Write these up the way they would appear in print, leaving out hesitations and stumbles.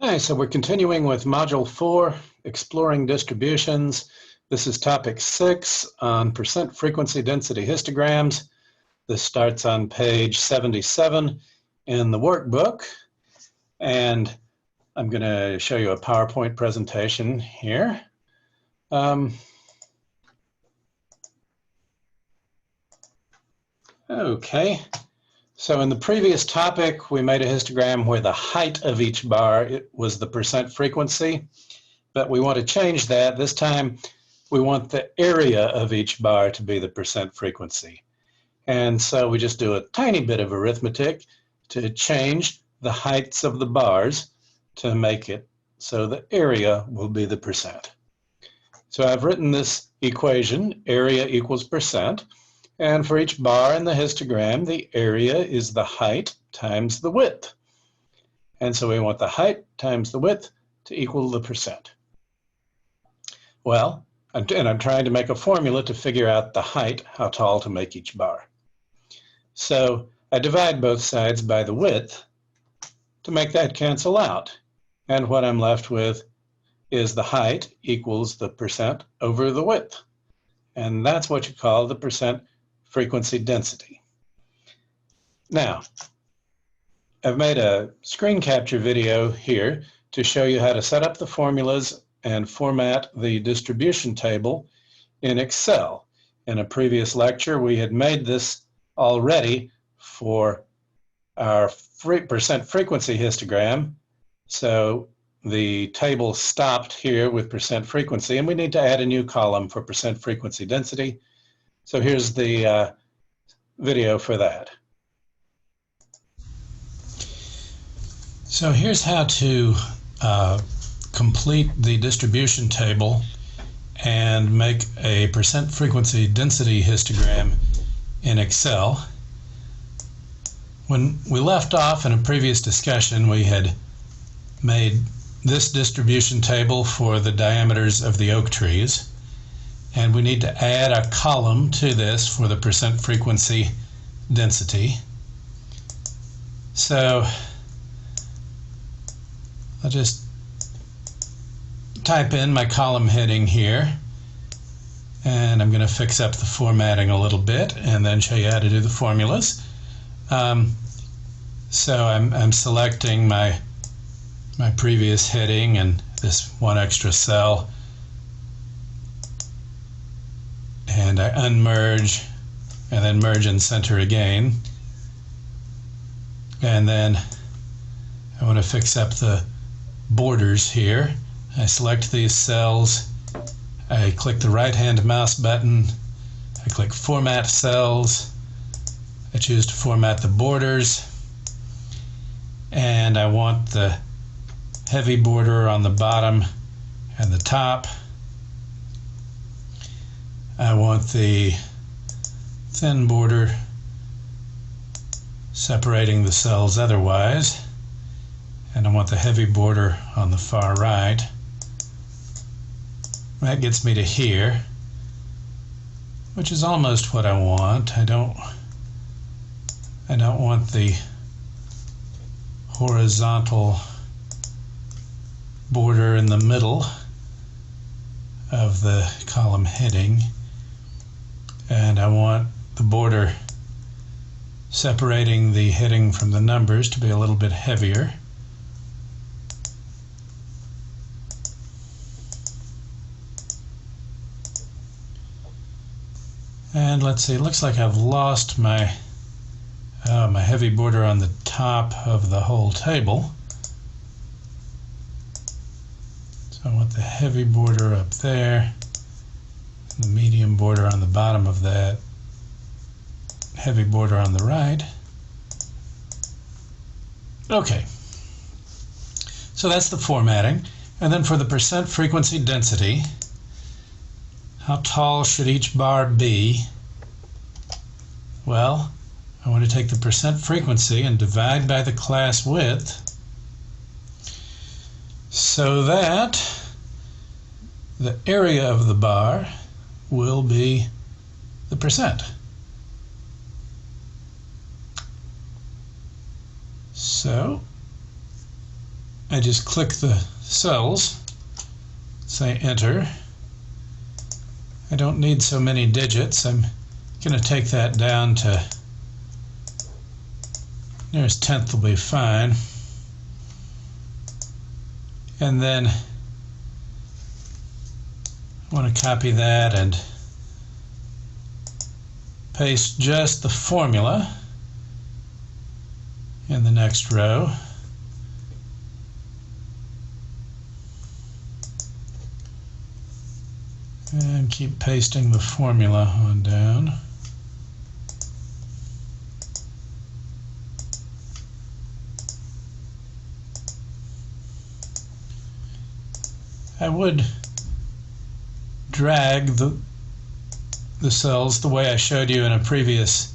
Hi, so we're continuing with Module 4, Exploring Distributions. This is Topic 6 on percent frequency density histograms. This starts on page 77 in the workbook. And I'm going to show you a PowerPoint presentation here. Okay. So in the previous topic, we made a histogram where the height of each bar was the percent frequency, but we want to change that. This time, we want the area of each bar to be the percent frequency. And so we just do a tiny bit of arithmetic to change the heights of the bars to make it so the area will be the percent. So I've written this equation, area equals percent. And for each bar in the histogram, the area is the height times the width. And so we want the height times the width to equal the percent. Well, I'm trying to make a formula to figure out the height, how tall to make each bar. So I divide both sides by the width to make that cancel out. And what I'm left with is the height equals the percent over the width. And that's what you call the percent frequency density. Now, I've made a screen capture video here to show you how to set up the formulas and format the distribution table in Excel. In a previous lecture, we had made this already for our percent frequency histogram. So the table stopped here with percent frequency, and we need to add a new column for percent frequency density. So here's the video for that. So here's how to complete the distribution table and make a percent frequency density histogram in Excel. When we left off in a previous discussion, we had made this distribution table for the diameters of the oak trees. And we need to add a column to this for the percent frequency density. So I'll just type in my column heading here, and I'm going to fix up the formatting a little bit and then show you how to do the formulas. So I'm selecting my previous heading and this one extra cell, and I unmerge and then merge and center again. And then I want to fix up the borders here. I select these cells, I click the right hand mouse button, I click Format Cells, I choose to format the borders, and I want the heavy border on the bottom and the top. I want the thin border separating the cells otherwise, and I want the heavy border on the far right. That gets me to here, which is almost what I want. I don't want the horizontal border in the middle of the column heading. And I want the border separating the heading from the numbers to be a little bit heavier. And let's see, it looks like I've lost my heavy border on the top of the whole table. So I want the heavy border up there, the medium border on the bottom of that, heavy border on the right. Okay, so that's the formatting. And then for the percent frequency density, how tall should each bar be? Well, I want to take the percent frequency and divide by the class width so that the area of the bar will be the percent. So I just click the cells, say enter. I don't need so many digits. I'm going to take that down to nearest tenth will be fine. And then I want to copy that and paste just the formula in the next row. And keep pasting the formula on down. I would drag the cells the way I showed you in a previous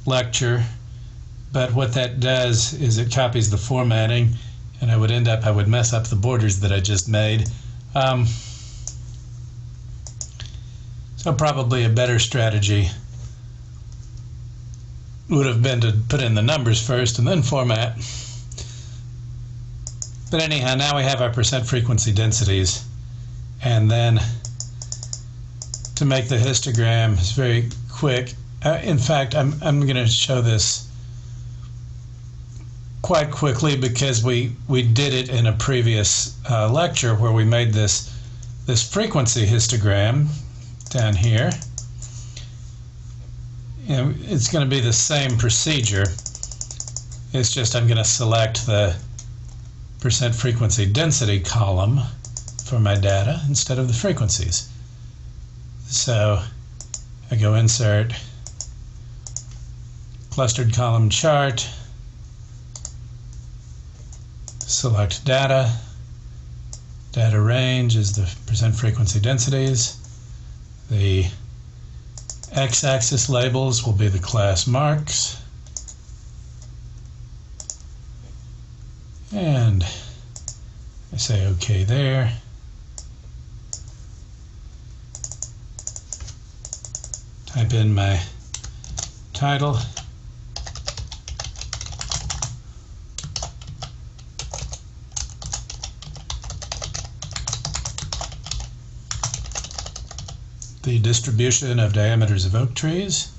lecture, but what that does is it copies the formatting, and I would mess up the borders that I just made. So probably a better strategy would have been to put in the numbers first and then format. But anyhow, now we have our percent frequency densities, and then to make the histogram is very quick. In fact, I'm going to show this quite quickly because we did it in a previous lecture where we made this frequency histogram down here. And it's going to be the same procedure. It's just I'm going to select the percent frequency density column for my data instead of the frequencies. So I go insert, clustered column chart, select data. Data range is the percent frequency densities. The x-axis labels will be the class marks. And I say OK there. Type in my title. The distribution of diameters of oak trees.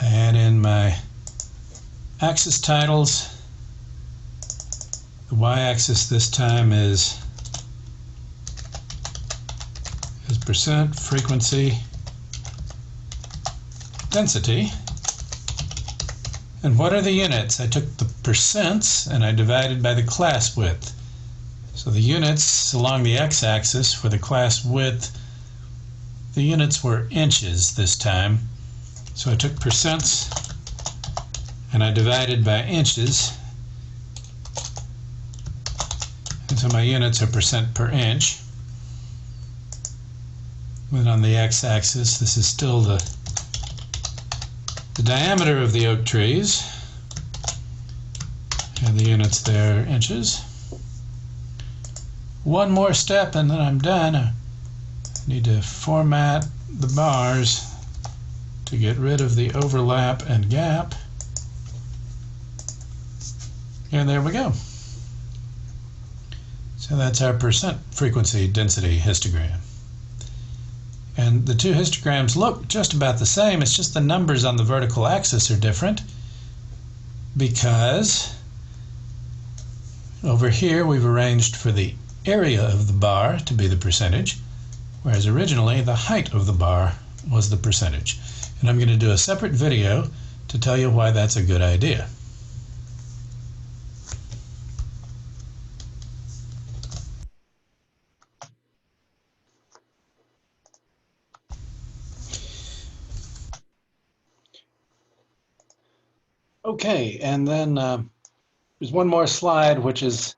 Add in my axis titles. The y-axis this time is percent frequency density. And what are the units? I took the percents and I divided by the class width. So the units along the x-axis for the class width, the units were inches this time. So I took percents and I divided by inches. And so my units are percent per inch. And on the x-axis, this is still the diameter of the oak trees, and the units there are inches. One more step and then I'm done. I need to format the bars to get rid of the overlap and gap. And there we go. So that's our percent frequency density histogram. And the two histograms look just about the same. It's just the numbers on the vertical axis are different because over here we've arranged for the area of the bar to be the percentage, whereas originally the height of the bar was the percentage. And I'm going to do a separate video to tell you why that's a good idea. Okay, and then there's one more slide, which is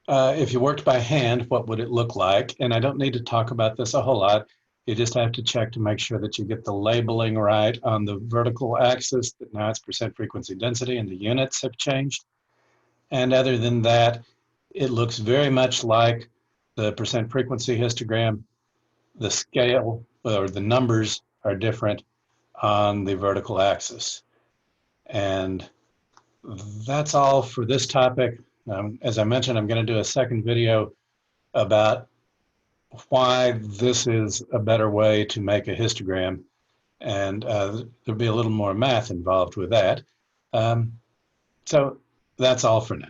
if you worked by hand, what would it look like? And I don't need to talk about this a whole lot. You just have to check to make sure that you get the labeling right on the vertical axis, that now it's percent frequency density and the units have changed. And other than that, it looks very much like the percent frequency histogram. The scale or the numbers are different, on the vertical axis. And that's all for this topic. As I mentioned, I'm going to do a second video about why this is a better way to make a histogram, and there'll be a little more math involved with that. So that's all for now.